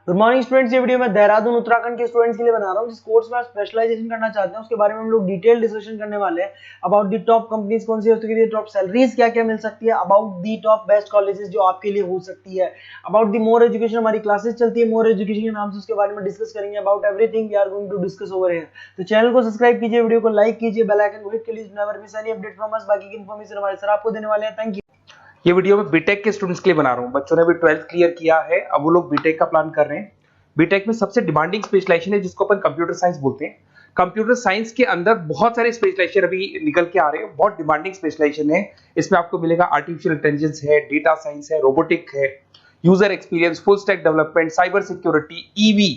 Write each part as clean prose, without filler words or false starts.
Good morning students. ये video मैं देहरादून उत्तराखंड के स्टूडेंट्स के लिए बना रहा हूँ जिस कोर्स में आप स्पेशलाइजेशन करना चाहते हैं उसके बारे में हम लोग डिटेल डिस्कशन करने वाले हैं। अबाउट दी टॉप कंपनीज कौन सी है, उसके लिए टॉप सैलरीज क्या क्या मिल सकती है, about the top best colleges जो आपके लिए हो सकती है, अबाउट दी मोर एजुकेशन, हमारी क्लासेस चलती है मोर एजुकेशन के नाम से, उसके बारे में डिस्कस करेंगे। About everything we are going to discuss over here. तो चैनल को सब्सक्राइब कीजिए, वीडियो को लाइक कीजिए, बेल आइकन को हिट कीजिए, never miss any update from us. बाकी की इन्फॉर्मेशन हमारे सर आपको देने वाले हैं। Thank you. ये वीडियो मैं बीटेक के स्टूडेंट्स के लिए बना रहा हूँ। बच्चों ने अभी 12th क्लियर किया है, अब वो लोग बीटेक का प्लान कर रहे हैं। बीटेक में सबसे डिमांडिंग स्पेशलाइजेशन है जिसको अपन कंप्यूटर साइंस बोलते हैं। कंप्यूटर साइंस के अंदर बहुत सारे स्पेशलाइजेशन अभी निकल के आ रहे हैं, बहुत डिमांडिंग स्पेशलाइजेशन है। इसमें आपको मिलेगा आर्टिफिशियल इंटेलिजेंस है, डेटा साइंस है, रोबोटिक है, user experience, full stack development, cyber security, EV,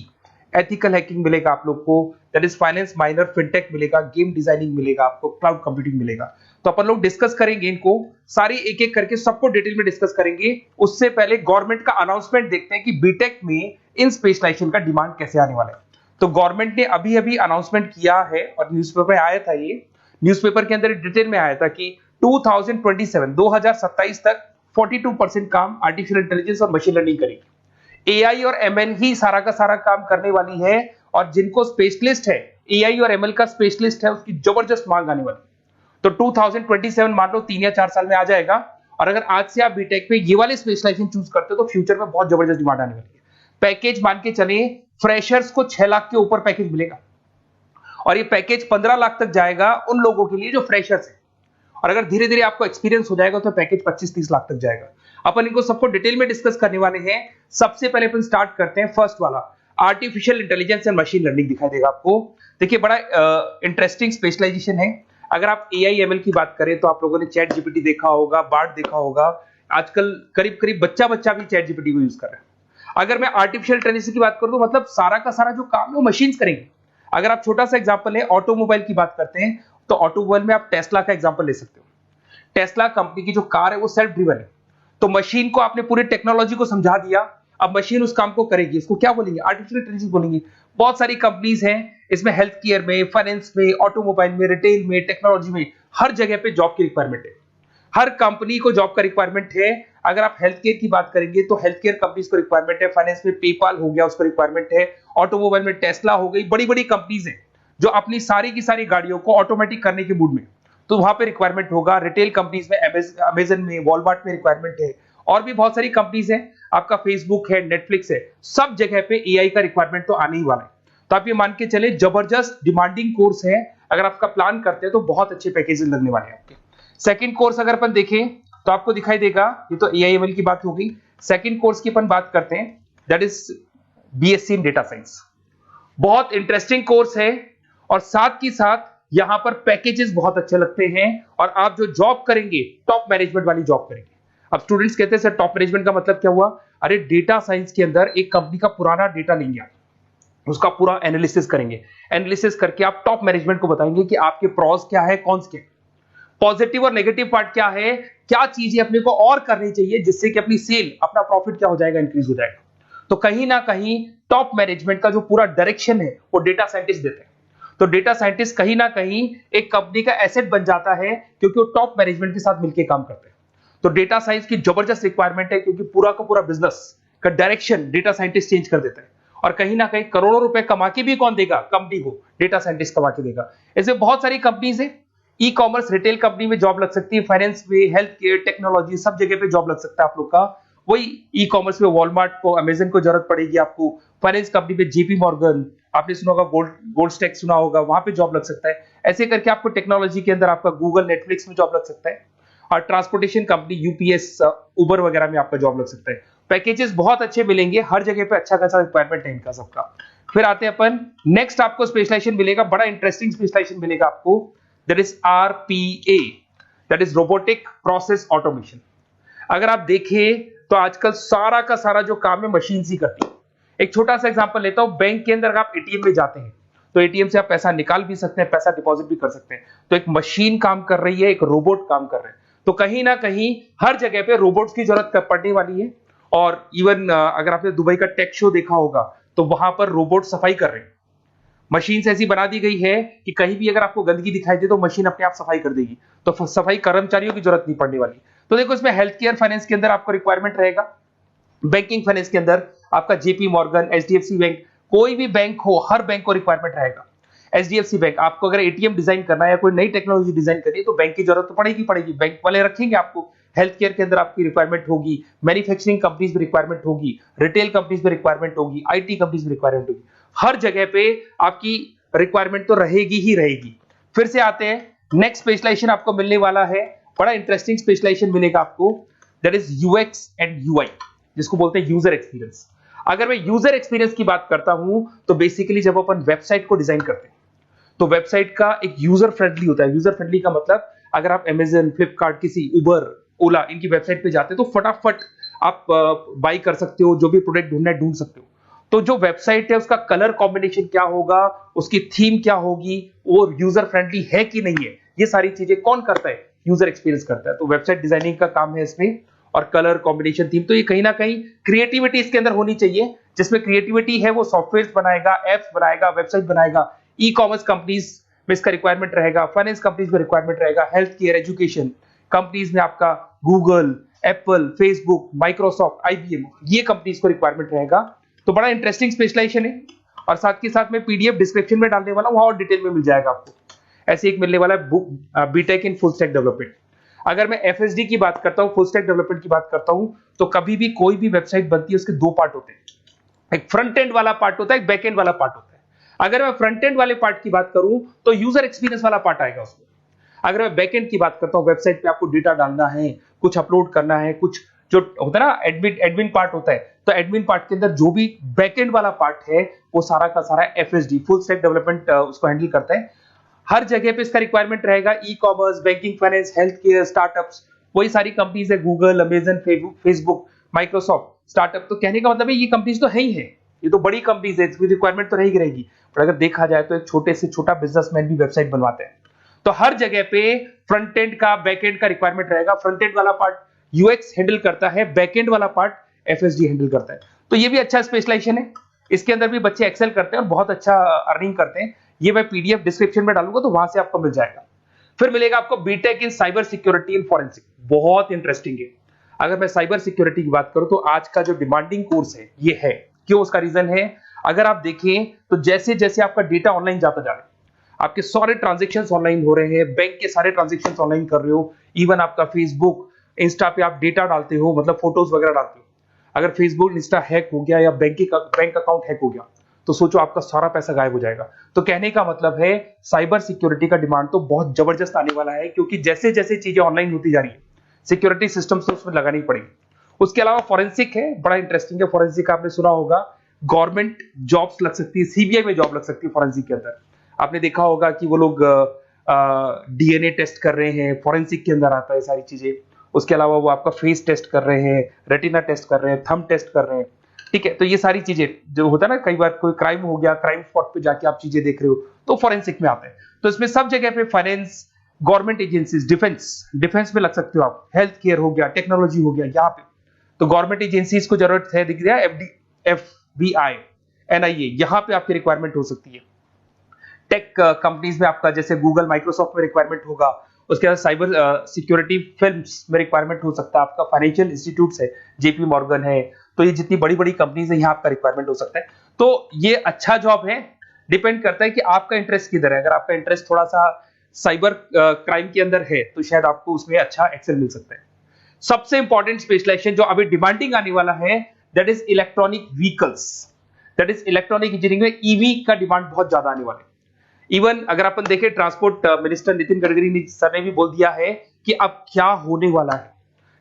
ethical hacking मिलेगा आप लोग को, that is finance minor, fintech मिलेगा, गेम डिजाइनिंग मिलेगा, आपको क्लाउड कंप्यूटिंग मिलेगा। तो अपन लोग डिस्कस करेंगे इनको सारी एक एक करके, सबको डिटेल में डिस्कस करेंगे। उससे पहले गवर्नमेंट का अनाउंसमेंट देखते हैं कि बीटेक में इन स्पेशलाइजेशन का डिमांड कैसे आने वाला है। तो गवर्नमेंट ने अभी अभी अनाउंसमेंट किया है और न्यूज़पेपर में आया था, ये न्यूज़पेपर के अंदर डिटेल में आया था कि 2027 तक 42% काम आर्टिफिशियल इंटेलिजेंस और मशीन लर्निंग करेगी। एआई और एमएल ही सारा का सारा काम करने वाली है, और जिनको स्पेशलिस्ट है, एआई और एमएल का स्पेशलिस्ट है, उसकी जबरदस्त मांग आने वाली। तो 2027 मान लो 3 या 4 साल में आ जाएगा। और अगर आज से आप बीटेक पे ये वाले स्पेशलाइजेशन चूज करते हो तो फ्यूचर में बहुत जबरदस्त डिमांड आने वाली है। पैकेज मान के चले, फ्रेशर्स को 6 लाख के ऊपर पैकेज मिलेगा, और ये पैकेज 15 लाख तक जाएगा उन लोगों के लिए जो फ्रेशर्स है। और अगर धीरे धीरे आपको एक्सपीरियंस हो जाएगा तो पैकेज 25-30 लाख तक जाएगा। अपन इनको सबको डिटेल में डिस्कस करने वाले हैं। सबसे पहले अपन स्टार्ट करते हैं फर्स्ट वाला, artificial intelligence and machine learning दिखाई देगा आपको। देखिए बड़ा इंटरेस्टिंग स्पेशलाइजेशन है। अगर आप एआई एमएल की बात करें तो आप लोगों ने चैट जीपीटी देखा होगा, बार्ड देखा होगा। आजकल करीब करीब बच्चा बच्चा भी चैट जीपीटी को यूज कर रहा है। अगर मैं आर्टिफिशियल इंटेलिजेंस की बात करूं तो मतलब सारा का सारा जो काम है वो मशीन्स करेंगे। अगर आप छोटा सा एग्जांपल है, ऑटोमोबाइल की बात करते हैं तो ऑटोमोबाइल में आप टेस्ला का एग्जांपल ले सकते हो। टेस्ला कंपनी की जो कार है वो सेल्फ ड्रिवन है। तो मशीन को आपने पूरी टेक्नोलॉजी को समझा दिया, अब मशीन उस काम को करेगी। इसको क्या बोलेंगे? आर्टिफिशियल इंटेलिजेंस बोलेंगे। बहुत सारी कंपनीज हैं इसमें, हेल्थ केयर में, फाइनेंस में, ऑटोमोबाइल में, रिटेल में, टेक्नोलॉजी में, हर जगह पे जॉब की रिक्वायरमेंट है। हर कंपनी को जॉब का रिक्वायरमेंट है। अगर आप हेल्थ केयर की बात करेंगे तो हेल्थ केयर कंपनीज को रिक्वायरमेंट है, फाइनेंस में पेपाल हो गया उसको रिक्वायरमेंट है, ऑटोमोबाइल में टेस्ला हो गई, बड़ी बड़ी कंपनीज हैं जो अपनी सारी की सारी गाड़ियों को ऑटोमेटिक करने के मूड में, तो वहां पे रिक्वायरमेंट होगा। रिटेल कंपनीज में अमेजन में, वॉलमार्ट में रिक्वायरमेंट है, और भी बहुत सारी कंपनीज हैं, आपका फेसबुक है, नेटफ्लिक्स है, सब जगह पे एआई का रिक्वायरमेंट तो आने ही वाला है। तो आप ये मान के चले जबरदस्त डिमांडिंग कोर्स है। अगर आपका प्लान करते हैं तो बहुत अच्छे पैकेजेस लगने वाले हैं आपके। सेकंड कोर्स अगर अपन देखें तो आपको दिखाई देगा, ये तो एआईएमएल की बात हो गई। सेकंड कोर्स की अपन बात करते हैं, that is BSc in data science. बहुत इंटरेस्टिंग कोर्स है, और साथ ही साथ यहां पर पैकेजेस बहुत अच्छे लगते हैं, और आप जो जॉब करेंगे टॉप मैनेजमेंट वाली जॉब करेंगे। अब स्टूडेंट्स कहते हैं सर टॉप मैनेजमेंट का मतलब क्या हुआ? अरे डेटा साइंस के अंदर एक कंपनी का पुराना डेटा लेंगे आप, उसका पूरा एनालिसिस करेंगे, एनालिसिस करके आप टॉप मैनेजमेंट को बताएंगे कि आपके प्रॉस क्या है, कॉन्स क्या है, पॉजिटिव और नेगेटिव पार्ट क्या है, क्या चीजें अपने को और करनी चाहिए जिससे कि अपनी सेल, अपना प्रॉफिट क्या हो जाएगा, इंक्रीज हो जाएगा। तो कहीं ना कहीं टॉप मैनेजमेंट का जो पूरा डायरेक्शन है वो डेटा साइंटिस्ट देते हैं। तो डेटा साइंटिस्ट कहीं ना कहीं एक कंपनी का एसेट बन जाता है क्योंकि वो टॉप मैनेजमेंट के साथ मिलकर काम करते हैं। तो डेटा साइंस की जबरदस्त रिक्वायरमेंट है, क्योंकि पूरा का पूरा बिजनेस का डायरेक्शन डेटा साइंटिस्ट चेंज कर देता है। और कहीं ना कहीं करोड़ों रुपए कमा के भी कौन देगा? कंपनी को डेटा साइंटिस्ट कमा के देगा। ऐसे बहुत सारी कंपनीज है, ई कॉमर्स, रिटेल कंपनी में जॉब लग सकती है, फाइनेंस में, हेल्थ केयर, टेक्नोलॉजी, सब जगह पे जॉब लग सकता है आप लोग का। वही ई कॉमर्स में वॉलमार्ट को, अमेजन को जरूरत पड़ेगी आपको। फाइनेंस कंपनी पे जेपी मॉर्गन, आपने सुना होगा, गोल्ड स्टैक सुना होगा, वहां पे जॉब लग सकता है। ऐसे करके आपको टेक्नोलॉजी के अंदर आपका गूगल, नेटफ्लिक्स में जॉब लग सकता है। और ट्रांसपोर्टेशन कंपनी यूपीएस, उबर वगैरह में आपका जॉब लग सकता है। पैकेजेस बहुत अच्छे मिलेंगे, हर जगह पे अच्छा खासा रिक्वायरमेंट है इनका सबका। फिर आते हैं अपन नेक्स्ट, आपको स्पेशलाइजेशन मिलेगा, बड़ा इंटरेस्टिंग स्पेशलाइजेशन मिलेगा आपको, that is RPA, that is robotic process automation. अगर आप देखें तो आजकल सारा का सारा जो काम है मशीन ही करती है। एक छोटा सा एग्जांपल लेता हूं, बैंक के अंदर आप एटीएम में जाते हैं तो एटीएम से आप पैसा निकाल भी सकते हैं, पैसा डिपॉजिट भी कर सकते हैं। तो एक मशीन काम कर रही है, एक रोबोट काम कर रहे हैं। तो कहीं ना कहीं हर जगह पे रोबोट्स की जरूरत पड़ने वाली है। और इवन अगर आपने दुबई का टेक शो देखा होगा तो वहां पर रोबोट सफाई कर रहे हैं। मशीन ऐसी बना दी गई है कि कहीं भी अगर आपको गंदगी दिखाई दे तो मशीन अपने आप सफाई कर देगी, तो सफाई कर्मचारियों की जरूरत नहीं पड़ने वाली। तो देखो इसमें हेल्थ केयर, फाइनेंस के अंदर आपको रिक्वायरमेंट रहेगा, बैंकिंग फाइनेंस के अंदर आपका जेपी मॉर्गन, एचडीएफसी बैंक, कोई भी बैंक हो, हर बैंक को रिक्वायरमेंट रहेगा। एचडीएफसी बैंक, आपको अगर एटीएम डिजाइन करना है या कोई नई टेक्नोलॉजी डिजाइन करनी है तो बैंक की जरूरत तो पड़ेगी, बैंक वाले रखेंगे आपको। हेल्थ केयर के अंदर आपकी रिक्वायरमेंट होगी, मैन्युफैक्चरिंग कंपनीज में रिक्वायरमेंट होगी, रिटेल कंपनीज में रिक्वायरमेंट होगी, आईटी कंपनीज में रिक्वायरमेंट होगी, हर जगह पे आपकी रिक्वायरमेंट तो रहेगी ही रहेगी। फिर से आते हैं, नेक्स्ट स्पेशलाइजेशन आपको मिलने वाला है, बड़ा इंटरेस्टिंग स्पेशलाइजेशन मिलेगा आपको, that is UX and UI, जिसको बोलते हैं यूजर एक्सपीरियंस। अगर मैं यूजर एक्सपीरियंस की बात करता हूं तो बेसिकली जब अपन वेबसाइट को डिजाइन करते हैं तो वेबसाइट का एक यूजर फ्रेंडली होता है। यूजर फ्रेंडली का मतलब अगर आप अमेजन, फ्लिपकार्ट, किसी उबर, ओला, इनकी वेबसाइट पे जाते हैं तो फटाफट आप बाई कर सकते हो, जो भी प्रोडक्ट ढूंढना है ढूंढ सकते हो। तो जो वेबसाइट है उसका कलर कॉम्बिनेशन क्या होगा, उसकी थीम क्या होगी, वो यूजर फ्रेंडली है कि नहीं है, ये सारी चीजें कौन करता है, यूजर एक्सपीरियंस करता है। तो वेबसाइट डिजाइनिंग का काम है इसमें, और कलर कॉम्बिनेशन, थीम, तो ये कहीं ना कहीं क्रिएटिविटी इसके अंदर होनी चाहिए। जिसमें क्रिएटिविटी है वो सॉफ्टवेयर बनाएगा, एप्स बनाएगा, वेबसाइट बनाएगा। ई कॉमर्स कंपनीज में इसका रिक्वायरमेंट रहेगा, फाइनेंस कंपनीज में रिक्वायरमेंट रहेगा, हेल्थ केयर, एजुकेशन कंपनीज में आपका Google, Apple, Facebook, Microsoft, IBM, ये कंपनीज को रिक्वायरमेंट रहेगा। तो बड़ा इंटरेस्टिंग स्पेशलाइजेशन है, और साथ के साथ में पीडीएफ डिस्क्रिप्शन में डाल देने वाला हूं, वहां और डिटेल में मिल जाएगा आपको। ऐसे एक मिलने वाला है BTech in full stack development. अगर मैं एफएसडी की बात करता हूं, फुल स्टैक डेवलपमेंट की बात करता हूं, तो कभी भी कोई भी वेबसाइट बनती है उसके दो पार्ट होते हैं, एक फ्रंट एंड वाला पार्ट होता है, एक बैक एंड वाला पार्ट होता है। अगर मैं फ्रंट एंड वाले पार्ट की बात करूं तो यूजर एक्सपीरियंस वाला पार्ट आएगा उसमें। अगर मैं बैक एंड की बात करता हूं, वेबसाइट पे आपको डेटा डालना है, कुछ अपलोड करना है, कुछ जो होता है ना एडमिन पार्ट होता है, तो एडमिन पार्ट के अंदर जो भी बैक एंड वाला पार्ट है वो सारा का सारा एफएसडी, फुल स्टैक डेवलपमेंट, उसको हैंडल करता है। हर जगह पे इसका रिक्वायरमेंट रहेगा। E commerce, banking, finance, health care, startups, वही सारी कंपनीज है, Google, Amazon, Facebook, Microsoft, startup. तो कहने का मतलब है ये कंपनीज तो है ही है, ये तो बड़ी कंपनीज है, इसकी रिक्वायरमेंट तो रहेगी। पर अगर देखा जाए तो एक छोटे से छोटा बिजनेसमैन भी वेबसाइट बनवाते हैं। तो हर जगह पे फ्रंट एंड का, बैक एंड का रिक्वायरमेंट रहेगा। फ्रंट एंड वाला पार्ट यूएक्स हैंडल करता है, बैक एंड वाला पार्ट एफएसडी हैंडल करता है। तो ये भी अच्छा स्पेशलाइजेशन है, इसके अंदर भी बच्चे एक्सेल करते हैं और बहुत अच्छा अर्निंग करते हैं। ये मैं पीडीएफ डिस्क्रिप्शन में डालूंगा तो वहां से आपको मिल जाएगा। फिर मिलेगा आपको BTech in cyber security and forensic, बहुत इंटरेस्टिंग है। अगर मैं साइबर सिक्योरिटी की बात करूं तो आज का जो डिमांडिंग कोर्स है ये है। क्यों? उसका रीजन है, अगर आप देखें तो जैसे जैसे आपका डेटा ऑनलाइन जाता जा रहा है, आपके सारे ट्रांजेक्शन्स ऑनलाइन हो रहे हैं, बैंक के सारे ट्रांजेक्शन्स ऑनलाइन कर रहे हो, इवन आपका फेसबुक, इंस्टा पे आप डेटा डालते हो, मतलब फोटोज वगैरह डालते हो। अगर फेसबुक, इंस्टा हैक हो गया या बैंक अकाउंट हैक हो गया तो सोचो आपका सारा पैसा गायब हो जाएगा। तो कहने का मतलब है साइबर सिक्योरिटी का डिमांड तो बहुत जबरदस्त आने वाला है, क्योंकि जैसे जैसे चीजें ऑनलाइन होती जा रही है सिक्योरिटी सिस्टम्स तो उसमें लगानी पड़ेगी। उसके अलावा फॉरेंसिक है, बड़ा इंटरेस्टिंग है। फॉरेंसिक आपने सुना होगा, गवर्नमेंट जॉब्स लग सकती है, सीबीआई में जॉब लग सकती है फॉरेंसिक के अंदर। आपने देखा होगा कि वो लोग डीएनए टेस्ट कर रहे हैं, फॉरेंसिक के अंदर आता है सारी चीजें। उसके अलावा वो आपका फेस टेस्ट कर रहे हैं, रेटिना टेस्ट कर रहे हैं, थंब टेस्ट कर रहे हैं, ठीक है। तो ये सारी चीजें जो होता है ना, कई बार कोई क्राइम हो गया, क्राइम स्पॉट पे जाके आप चीजें देख रहे हो तो फॉरेंसिक में आते हैं। तो इसमें सब जगह पे फाइनेंस, गवर्नमेंट एजेंसीज, डिफेंस में लग सकते हो आप, हेल्थ केयर हो गया, टेक्नोलॉजी हो गया, यहाँ पे तो गवर्नमेंट एजेंसीज को जरूरत है, दिख रहा है, एफबीआई, एनआईए, यहाँ पे आपकी रिक्वायरमेंट हो सकती है। टेक कंपनीज में आपका जैसे गूगल, माइक्रोसॉफ्ट में रिक्वायरमेंट होगा। उसके बाद साइबर सिक्योरिटी फिल्म्स में रिक्वायरमेंट हो सकता है आपका, फाइनेंशियल इंस्टीट्यूट्स है, जेपी मॉर्गन है, तो ये जितनी बड़ी बड़ी कंपनीज है यहाँ आपका रिक्वायरमेंट हो सकता है। तो ये अच्छा जॉब है, डिपेंड करता है कि आपका इंटरेस्ट किधर है। अगर आपका इंटरेस्ट थोड़ा सा साइबर क्राइम के अंदर है तो शायद आपको उसमें अच्छा एक्सेल मिल सकता है। सबसे इंपॉर्टेंट स्पेशलाइजेशन जो अभी डिमांडिंग आने वाला है, that is electronic vehicles, that is electronic engineering में ईवी का डिमांड बहुत ज्यादा आने वाला है। इवन अगर अपन देखें, transport minister Nitin Gadkari sir ने भी बोल दिया है कि अब क्या होने वाला है,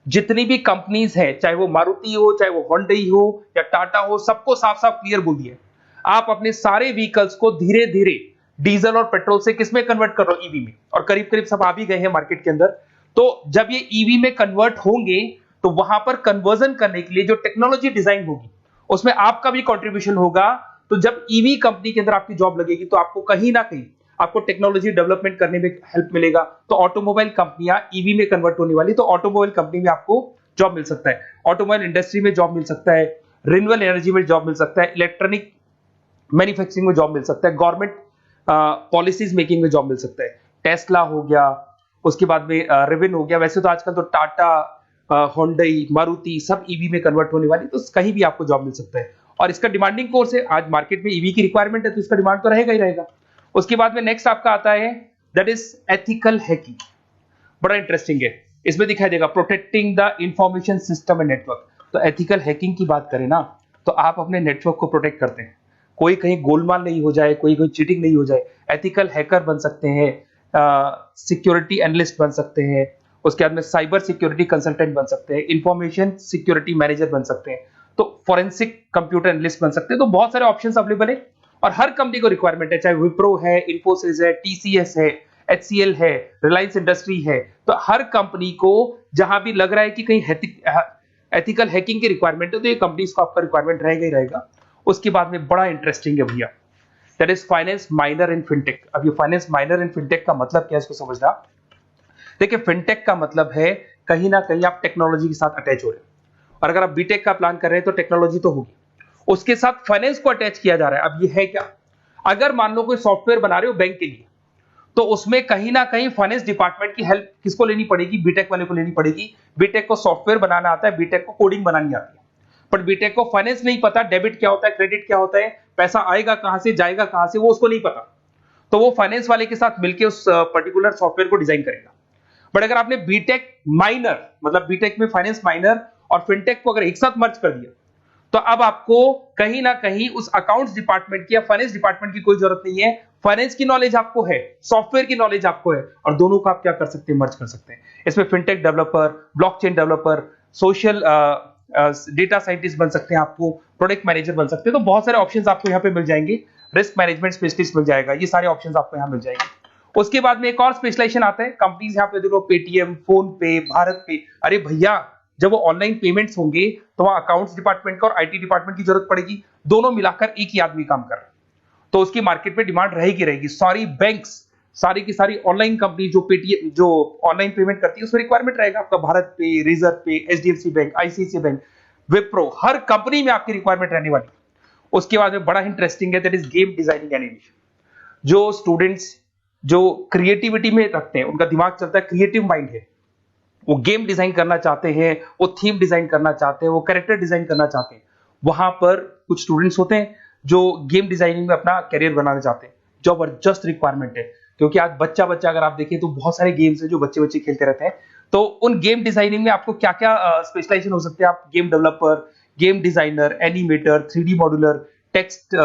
जितनी भी कंपनीज है, चाहे वो मारुति हो, चाहे वो होंडई हो या टाटा हो, सबको साफ साफ क्लियर बोल दिया, आप अपने सारे व्हीकल्स को धीरे धीरे डीजल और पेट्रोल से किसमें कन्वर्ट कर रहे हो, ईवी में। और करीब करीब सब आ भी गए हैं मार्केट के अंदर। तो जब ये ईवी में कन्वर्ट होंगे तो वहां पर कन्वर्जन करने के लिए जो टेक्नोलॉजी डिजाइन होगी उसमें आपका भी कंट्रीब्यूशन होगा। तो जब ईवी कंपनी के अंदर आपकी जॉब लगेगी तो आपको कहीं ना कहीं आपको टेक्नोलॉजी डेवलपमेंट करने में हेल्प मिलेगा। तो ऑटोमोबाइल कंपनियां ईवी में कन्वर्ट होने वाली, तो ऑटोमोबाइल कंपनी में आपको जॉब मिल सकता है, ऑटोमोबाइल इंडस्ट्री में जॉब मिल सकता है, रिन्यूएबल एनर्जी में जॉब मिल सकता है, इलेक्ट्रॉनिक मैन्युफैक्चरिंग में जॉब मिल सकता है, गवर्नमेंट पॉलिसीज मेकिंग में जॉब मिल सकता है, टेस्ला हो गया, उसके बाद में रिविन हो गया। वैसे तो आजकल तो टाटा, होंडई, मारुति सब ईवी में कन्वर्ट होने वाली, तो कहीं भी आपको जॉब मिल सकता है। और इसका डिमांडिंग कोर्स है। आज मार्केट में ईवी की रिक्वायरमेंट है तो इसका डिमांड तो रहेगा ही रहेगा। उसके बाद में नेक्स्ट आपका आता है दैट इज एथिकल हैकिंग। बड़ा इंटरेस्टिंग है, इसमें दिखाई देगा protecting the information system and network. तो एथिकल हैकिंग की बात करें ना तो आप अपने नेटवर्क को प्रोटेक्ट करते हैं, कोई कहीं गोलमाल नहीं हो जाए, कोई चीटिंग नहीं हो जाए। एथिकल हैकर बन सकते हैं, सिक्योरिटी एनालिस्ट बन सकते हैं, उसके बाद में साइबर सिक्योरिटी कंसल्टेंट बन सकते हैं, इंफॉर्मेशन सिक्योरिटी मैनेजर बन सकते हैं, तो फॉरेंसिक कंप्यूटर एनालिस्ट बन सकते हैं। तो बहुत सारे ऑप्शंस अवेलेबल है और हर कंपनी को रिक्वायरमेंट है, चाहे विप्रो है, इन्फोसिस है, टीसीएस है, एचसीएल है, रिलायंस इंडस्ट्री है। तो हर कंपनी को जहां भी लग रहा है कि कहीं एथिकल हैकिंग की रिक्वायरमेंट है तो ये कंपनीज को आपका रिक्वायरमेंट रहेगा ही रहेगा। उसके बाद में बड़ा इंटरेस्टिंग है भैया, that is finance minor in fintech. अब ये फाइनेंस माइनर इन फिनटेक का मतलब क्या है इसको समझना। देखिए फिनटेक का मतलब है कहीं ना कहीं आप टेक्नोलॉजी के साथ अटैच हो रहे हैं, और अगर आप बीटेक का प्लान कर रहे हैं तो टेक्नोलॉजी तो होगी, उसके साथ फाइनेंस को अटैच किया जा रहा है। अब ये है क्या, अगर मान लो कोई सॉफ्टवेयर बना रहे हो बैंक के लिए तो उसमें कहीं ना कहीं फाइनेंस डिपार्टमेंट की हेल्प किसको लेनी पड़ेगी, बीटेक वाले को लेनी पड़ेगी। बीटेक को सॉफ्टवेयर बनाना आता है, बीटेक को कोडिंग बनानी आती है, पर बीटेक को फाइनेंस नहीं पता, डेबिट क्या होता है, क्रेडिट क्या होता है, पैसा आएगा कहां से जाएगा कहां से, वो उसको नहीं पता। तो वो फाइनेंस वाले के साथ मिलकर उस पर्टिकुलर सॉफ्टवेयर को डिजाइन करेगा। बट अगर आपने बीटेक माइनर मतलब बीटेक में फाइनेंस माइनर और फिनटेक को अगर एक साथ मर्ज कर दिया तो अब आपको कहीं ना कहीं उस अकाउंट्स डिपार्टमेंट की या फाइनेंस डिपार्टमेंट की कोई जरूरत नहीं है। फाइनेंस की नॉलेज आपको है, सॉफ्टवेयर की नॉलेज आपको है, और दोनों को आप क्या कर सकते हैं, मर्ज कर सकते हैं। इसमें fintech developer, blockchain developer, social data scientist बन सकते हैं, आपको प्रोडक्ट मैनेजर बन सकते हैं। तो बहुत सारे ऑप्शंस आपको यहाँ पे मिल जाएंगे, रिस्क मैनेजमेंट स्पेशलिस्ट मिल जाएगा, ये सारे ऑप्शंस आपको यहाँ मिल जाएंगे। उसके बाद में एक और स्पेशलाइजेशन आता है, कंपनीज यहाँ पे देखो पेटीएम, फोन पे, भारत पे। अरे भैया जब वो ऑनलाइन पेमेंट्स होंगे तो वहां अकाउंट्स डिपार्टमेंट का और आईटी डिपार्टमेंट की जरूरत पड़ेगी, दोनों मिलाकर एक ही आदमी काम कर रहा है, तो उसकी मार्केट में डिमांड रहेगी रहेगी। सारी बैंक्स, सारी की सारी ऑनलाइन कंपनी जो पेटीएम जो ऑनलाइन पेमेंट करती है उसमें रिक्वायरमेंट रहेगा आपका, भारत पे, razorpay, HDFC bank, ICICI bank, Wipro, हर कंपनी में आपकी रिक्वायरमेंट रहने वाली। उसके बाद में बड़ा इंटरेस्टिंग है that is game designing animation. जो स्टूडेंट्स जो क्रिएटिविटी में रखते हैं, उनका दिमाग चलता है, क्रिएटिव माइंड है, वो गेम डिजाइन करना चाहते हैं, वो थीम डिजाइन करना चाहते हैं, वो कैरेक्टर डिजाइन करना चाहते हैं, वहां पर कुछ स्टूडेंट्स होते हैं जो गेम डिजाइनिंग में अपना करियर बनाना चाहते हैं। जबरदस्त रिक्वायरमेंट है, क्योंकि आज बच्चा अगर आप देखें तो बहुत सारे गेम्स हैं जो बच्चे खेलते रहते हैं। तो उन गेम डिजाइनिंग में आपको क्या क्या स्पेशलाइजेशन हो सकते हैं, आप game developer, game designer, animator, 3D modular, text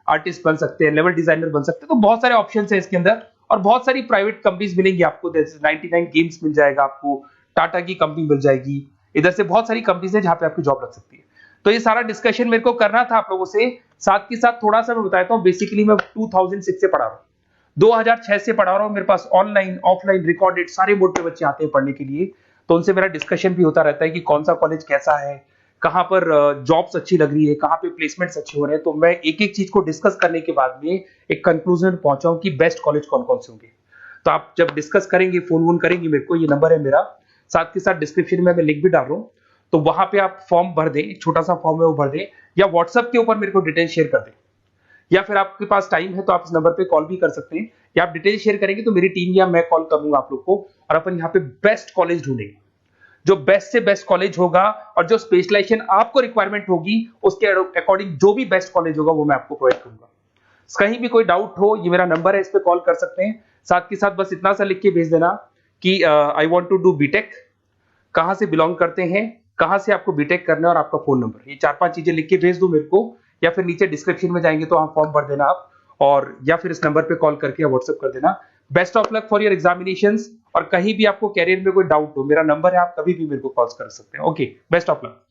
artist बन सकते हैं, लेवल डिजाइनर बन सकते हैं। तो बहुत सारे ऑप्शन है इसके अंदर, और बहुत सारी प्राइवेट कंपनीज मिलेंगी आपको, जैसे 99 गेम्स मिल जाएगा आपको, टाटा की कंपनी मिल जाएगी, इधर से बहुत सारी कंपनीज है जहां पे आपकी जॉब लग सकती है। तो ये सारा डिस्कशन मेरे को करना था आप लोगों से, साथ के साथ थोड़ा सा मैं बताता हूँ। बेसिकली मैं 2006 से पढ़ा रहा हूँ, 2006 से पढ़ा रहा हूँ। मेरे पास ऑनलाइन ऑफलाइन रिकॉर्डेड सारे मोड पे बच्चे आते हैं पढ़ने के लिए, तो उनसे मेरा डिस्कशन भी होता रहता है कि कौन सा कॉलेज कैसा है, कहाँ पर जॉब्स अच्छी लग रही है, कहाँ पे प्लेसमेंट्स अच्छे हो रहे हैं। तो मैं एक एक चीज को डिस्कस करने के बाद में एक कंक्लूजन पहुंचा हूं कि बेस्ट कॉलेज कौन कौन से होंगे। तो आप जब डिस्कस करेंगे, फोन वोन करेंगे मेरे को, ये नंबर है मेरा, साथ के साथ डिस्क्रिप्शन में मैं लिंक भी डाल रहा हूँ, तो वहां पे आप फॉर्म भर दें, एक छोटा सा फॉर्म है वो भर दें, या व्हाट्सएप के ऊपर मेरे को डिटेल शेयर कर दें, या फिर आपके पास टाइम है तो आप इस नंबर पे कॉल भी कर सकते हैं, या आप डिटेल शेयर करेंगे तो मेरी टीम या मैं कॉल करूंगा आप लोग को, और अपन यहाँ पे बेस्ट कॉलेज ढूंढेंगे, जो बेस्ट से बेस्ट कॉलेज होगा और जो स्पेशलाइजेशन आपको रिक्वायरमेंट होगी उसके अकॉर्डिंग जो भी बेस्ट कॉलेज होगा वो मैं आपको प्रोवाइड करूंगा। कहीं भी कोई डाउट हो, ये मेरा नंबर है, इस पे कॉल कर सकते हैं। साथ के साथ बस इतना सा लिख के भेज देना कि I want to do BTech, कहां से बिलोंग करते हैं, कहां से आपको बीटेक करना है, और आपका फोन नंबर, ये 4-5 चीजें लिख के भेज दो मेरे को, या फिर नीचे डिस्क्रिप्शन में जाएंगे तो वहां फॉर्म भर देना आप, और या फिर इस नंबर पे कॉल करके या व्हाट्सएप कर देना। Best of luck for your examinations, और कहीं भी आपको कैरियर में कोई डाउट हो, मेरा नंबर है, आप कभी भी मेरे को कॉल कर सकते हैं। Okay, best of luck.